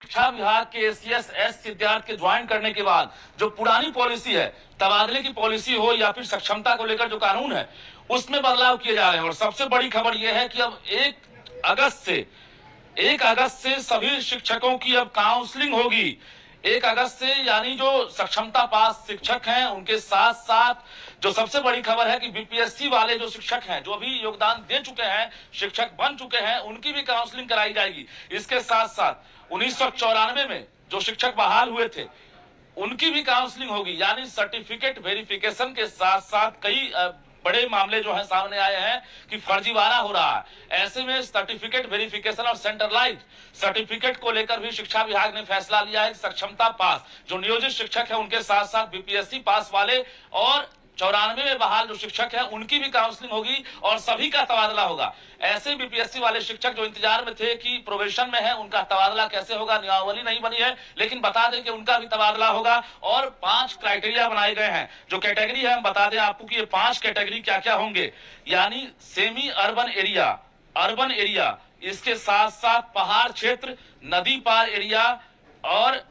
शिक्षा विभाग के एसीएस विद्यार्थी के ज्वाइन करने के बाद जो पुरानी पॉलिसी है, तबादले की पॉलिसी हो या फिर सक्षमता को लेकर जो कानून है, उसमें बदलाव किए जा रहे हैं। और सबसे बड़ी खबर यह है कि अब 1 अगस्त से सभी शिक्षकों की अब काउंसलिंग होगी। 1 अगस्त से, यानी जो सक्षमता पास शिक्षक हैं उनके साथ साथ जो सबसे बड़ी खबर है कि बीपीएससी वाले जो शिक्षक हैं, जो अभी योगदान दे चुके हैं, शिक्षक बन चुके हैं, उनकी भी काउंसलिंग कराई जाएगी। इसके साथ साथ 1994 में जो शिक्षक बहाल हुए थे, उनकी भी काउंसलिंग होगी। यानी सर्टिफिकेट वेरिफिकेशन के साथ साथ कई बड़े मामले जो हैं सामने आए हैं कि फर्जीवाड़ा हो रहा है। ऐसे में सर्टिफिकेट वेरिफिकेशन और सेंट्रलाइज सर्टिफिकेट को लेकर भी शिक्षा विभाग ने फैसला लिया है कि सक्षमता पास जो नियोजित शिक्षक है उनके साथ साथ बीपीएससी पास वाले और 94 में बहाल जो शिक्षक हैं उनकी भी काउंसलिंग होगी और सभी का तबादला होगा। ऐसे बीपीएससी वाले शिक्षक जो इंतजार में थे कि प्रोबेशन में है, उनका तबादला कैसे होगा, नियमावली नहीं बनी है, लेकिन बता दें कि उनका भी तबादला होगा। और 5 क्राइटेरिया बनाए गए हैं। जो कैटेगरी है हम बता दें आपको कि ये 5 कैटेगरी क्या क्या होंगे। यानी semi urban area, urban area, इसके साथ साथ पहाड़ क्षेत्र, नदी पार एरिया और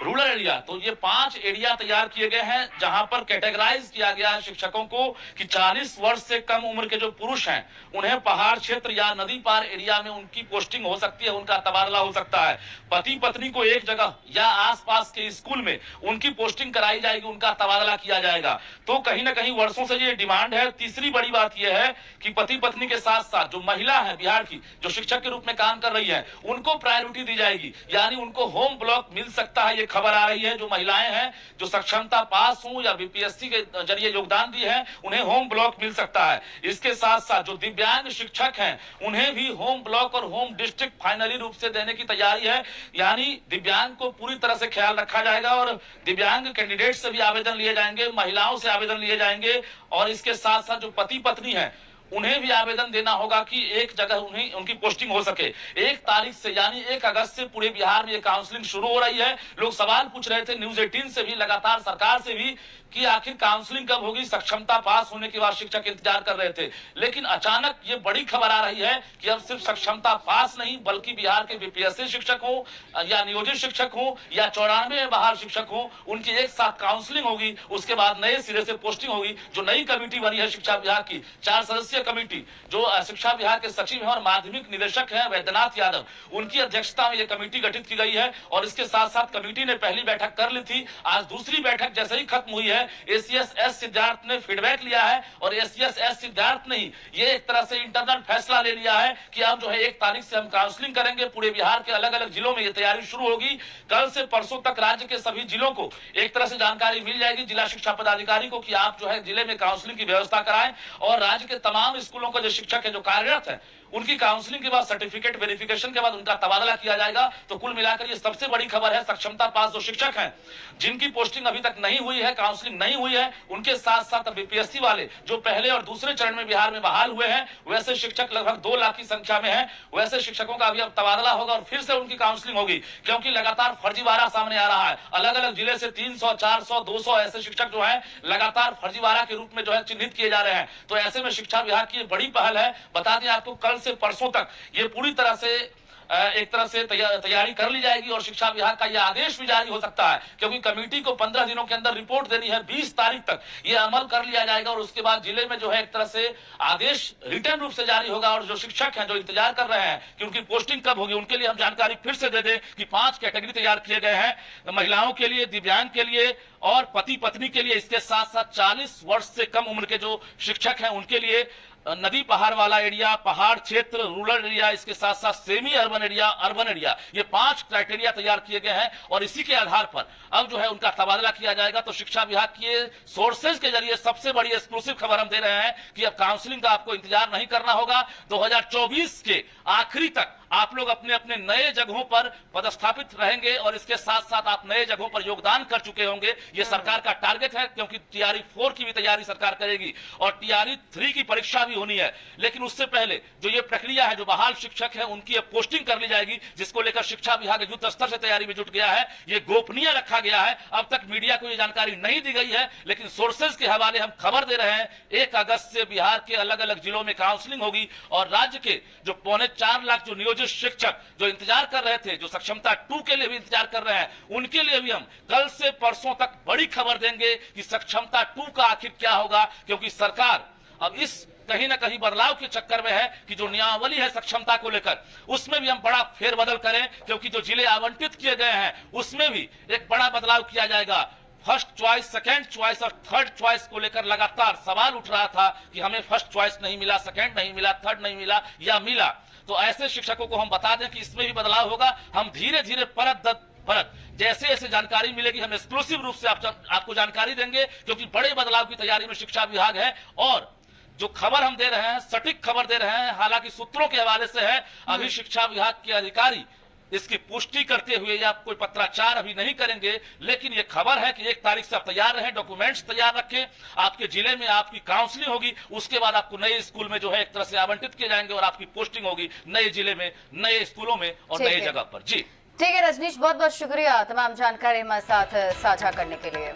रूरल एरिया। तो ये 5 एरिया तैयार किए गए हैं जहां पर कैटेगराइज किया गया है शिक्षकों को कि 40 वर्ष से कम उम्र के जो पुरुष हैं उन्हें पहाड़ क्षेत्र या नदी पार एरिया में उनकी पोस्टिंग हो सकती है, उनका तबादला हो सकता है। पति पत्नी को एक जगह या आसपास के स्कूल में उनकी पोस्टिंग कराई जाएगी, उनका तबादला किया जाएगा। तो कहीं ना कहीं वर्षों से ये डिमांड है। तीसरी बड़ी बात यह है कि पति पत्नी के साथ साथ जो महिला है बिहार की, जो शिक्षक के रूप में काम कर रही है, उनको प्रायोरिटी दी जाएगी। यानी उनको होम ब्लॉक मिल सकता है। ये खबर आ रही है जो महिलाएं हैं जो सक्षमता पास हो या बीपीएससी के जरिए योगदान दिए हैं, उन्हें होम ब्लॉक मिल सकता है। इसके साथ साथ जो दिव्यांग शिक्षक हैं उन्हें भी होम ब्लॉक और होम डिस्ट्रिक्ट फाइनली रूप से देने की तैयारी है। यानी दिव्यांग को पूरी तरह से ख्याल रखा जाएगा और दिव्यांग कैंडिडेट से भी आवेदन लिए जाएंगे, महिलाओं से आवेदन लिए जाएंगे। और इसके साथ साथ जो पति पत्नी है उन्हें भी आवेदन देना होगा कि एक जगह उन्हें उनकी पोस्टिंग हो सके। 1 तारीख से यानी 1 अगस्त से पूरे बिहार में ये काउंसलिंग शुरू हो रही है। लोग सवाल पूछ रहे थे न्यूज 18 से भी, लगातार सरकार से भी, कि आखिर काउंसलिंग कब होगी। सक्षमता पास होने के बाद शिक्षक इंतजार कर रहे थे, लेकिन अचानक ये बड़ी खबर आ रही है कि अब सिर्फ सक्षमता पास नहीं बल्कि बिहार के बीपीएससी शिक्षक हो या नियोजित शिक्षक हो या 94 में बहाल शिक्षक हो, उनकी एक साथ काउंसलिंग होगी। उसके बाद नए सिरे से पोस्टिंग होगी। जो नई कमेटी बनी है शिक्षा विभाग की, 4 सदस्यीय कमेटी, जो शिक्षा विभाग के सचिव हैं और माध्यमिक निदेशक हैं वैद्यनाथ यादव, उनकी अध्यक्षता में यह कमेटी गठित की गई है। और इसके साथ साथ कमेटी ने पहली बैठक कर ली थी। आज दूसरी बैठक जैसे ही खत्म हुई है, एसीएस सिद्धार्थ ने फीडबैक लिया है और एसीएस सिद्धार्थ ने ही ये एक तरह से इंटरनल फैसला ले लिया है कि अब जो है 1 तारीख से हम काउंसलिंग करेंगे। पूरे बिहार के अलग अलग जिलों में ये तैयारी शुरू होगी। कल से परसों तक राज्य के सभी जिलों को एक तरह से जानकारी मिल जाएगी जिला शिक्षा पदाधिकारी को कि आप जो है जिले में काउंसलिंग की व्यवस्था कराएं। और राज्य के तमाम स्कूलों के जो शिक्षक है जो कार्यरत है उनकी काउंसलिंग के बाद सर्टिफिकेट वेरिफिकेशन के बाद उनका तबादला किया जाएगा। तो कुल मिलाकर ये सबसे बड़ी खबर है। सक्षमता पास जो शिक्षक हैं जिनकी पोस्टिंग अभी तक नहीं हुई है, काउंसलिंग नहीं हुई है, उनके साथ साथ बीपीएससी वाले जो पहले और दूसरे चरण में बिहार में बहाल हुए हैं, वैसे शिक्षक लगभग 2 लाख की संख्या में है। वैसे शिक्षकों का अभी अब तबादला होगा और फिर से उनकी काउंसलिंग होगी, क्योंकि लगातार फर्जीवाड़ा सामने आ रहा है। अलग अलग जिले से 300, 400, 200 ऐसे शिक्षक जो है लगातार फर्जीवाड़ा के रूप में जो है चिन्हित किए जा रहे हैं। तो ऐसे में शिक्षा विभाग की बड़ी पहल है। बता दें आपको, कल से परसों तक ये पूरी तरह से एक तरह से तैयारी कर ली जाएगी और शिक्षा विभाग का यह आदेश भी जारी हो सकता है, क्योंकि कमेटी को 15 दिनों के अंदर रिपोर्ट देनी है। 20 तारीख तक यह अमल कर लिया जाएगा और उसके बाद जिले में जो है एक तरह से आदेश रिटर्न रूप से जारी होगा। और जो शिक्षक हैं जो इंतजार कर रहे हैं कि उनकी पोस्टिंग कब होगी, उनके लिए हम जानकारी फिर से दे दें कि 5 कैटेगरी तैयार किए गए हैं। महिलाओं के लिए, दिव्यांग के लिए और पति पत्नी के लिए। इसके साथ साथ 40 वर्ष से कम उम्र के जो शिक्षक हैं उनके लिए नदी पहाड़ वाला एरिया, पहाड़ क्षेत्र, रूरल एरिया, इसके साथ साथ semi urban area, urban area, ये 5 क्राइटेरिया तैयार किए गए हैं और इसी के आधार पर अब जो है उनका तबादला किया जाएगा। तो शिक्षा विभाग के सोर्सेज के जरिए सबसे बड़ी एक्सक्लूसिव खबर हम दे रहे हैं कि अब काउंसलिंग का आपको इंतजार नहीं करना होगा। 2024 के आखिरी तक आप लोग अपने अपने नए जगहों पर पदस्थापित रहेंगे और इसके साथ साथ आप नए जगहों पर योगदान कर चुके होंगे। ये सरकार का टारगेट है, क्योंकि टीआरई 4 की भी तैयारी सरकार करेगी और टीआरई 3 की परीक्षा भी होनी है। लेकिन उससे पहले जो ये प्रक्रिया है, जो बहाल शिक्षक है उनकी पोस्टिंग कर ली जाएगी, जिसको लेकर शिक्षा विभाग युद्ध स्तर से तैयारी में जुट गया है। ये गोपनीय रखा गया है, अब तक मीडिया को ये जानकारी नहीं दी गई है, लेकिन सोर्सेज के हवाले हम खबर दे रहे हैं। 1 अगस्त से बिहार के अलग अलग जिलों में काउंसलिंग होगी और राज्य के जो 4.25 लाख जो नियोजित जो शिक्षक जो इंतजार कर रहे थे, जो सक्षमता 2 के लिए भी इंतजार कर रहे हैं, उनके लिए भी हम कल से परसों तक बड़ी खबर देंगे कि सक्षमता 2 का आखिर क्या होगा, क्योंकि सरकार अब इस कहीं ना कहीं बदलाव के चक्कर में है कि जो नियमावली है सक्षमता को लेकर, उसमें भी हम बड़ा फेरबदल करें, क्योंकि जो जिले आवंटित किए गए हैं उसमें भी एक बड़ा बदलाव किया जाएगा। फर्स्ट चॉइस, सेकंड चॉइस और थर्ड चॉइस को लेकर लगातार सवाल उठ रहा था कि हमें फर्स्ट चॉइस नहीं मिला, सेकंड नहीं मिला, थर्ड नहीं मिला या मिला। तो ऐसे शिक्षकों को हम बता दें कि इसमें भी बदलाव होगा। हम धीरे धीरे परत जैसे जैसे जानकारी मिलेगी हम एक्सक्लूसिव रूप से आपको जानकारी देंगे, क्योंकि बड़े बदलाव की तैयारी में शिक्षा विभाग है। और जो खबर हम दे रहे हैं, सटीक खबर दे रहे हैं, हालांकि सूत्रों के हवाले से है, अभी शिक्षा विभाग के अधिकारी इसकी पुष्टि करते हुए या कोई पत्राचार अभी नहीं करेंगे, लेकिन ये खबर है कि 1 तारीख से आप तैयार रहें, डॉक्यूमेंट्स तैयार रखें। आपके जिले में आपकी काउंसलिंग होगी, उसके बाद आपको नए स्कूल में जो है एक तरह से आवंटित किए जाएंगे और आपकी पोस्टिंग होगी नए जिले में, नए स्कूलों में और नई जगह पर। जी ठीक है रजनीश, बहुत बहुत शुक्रिया तमाम जानकारी हमारे साथ साझा करने के लिए।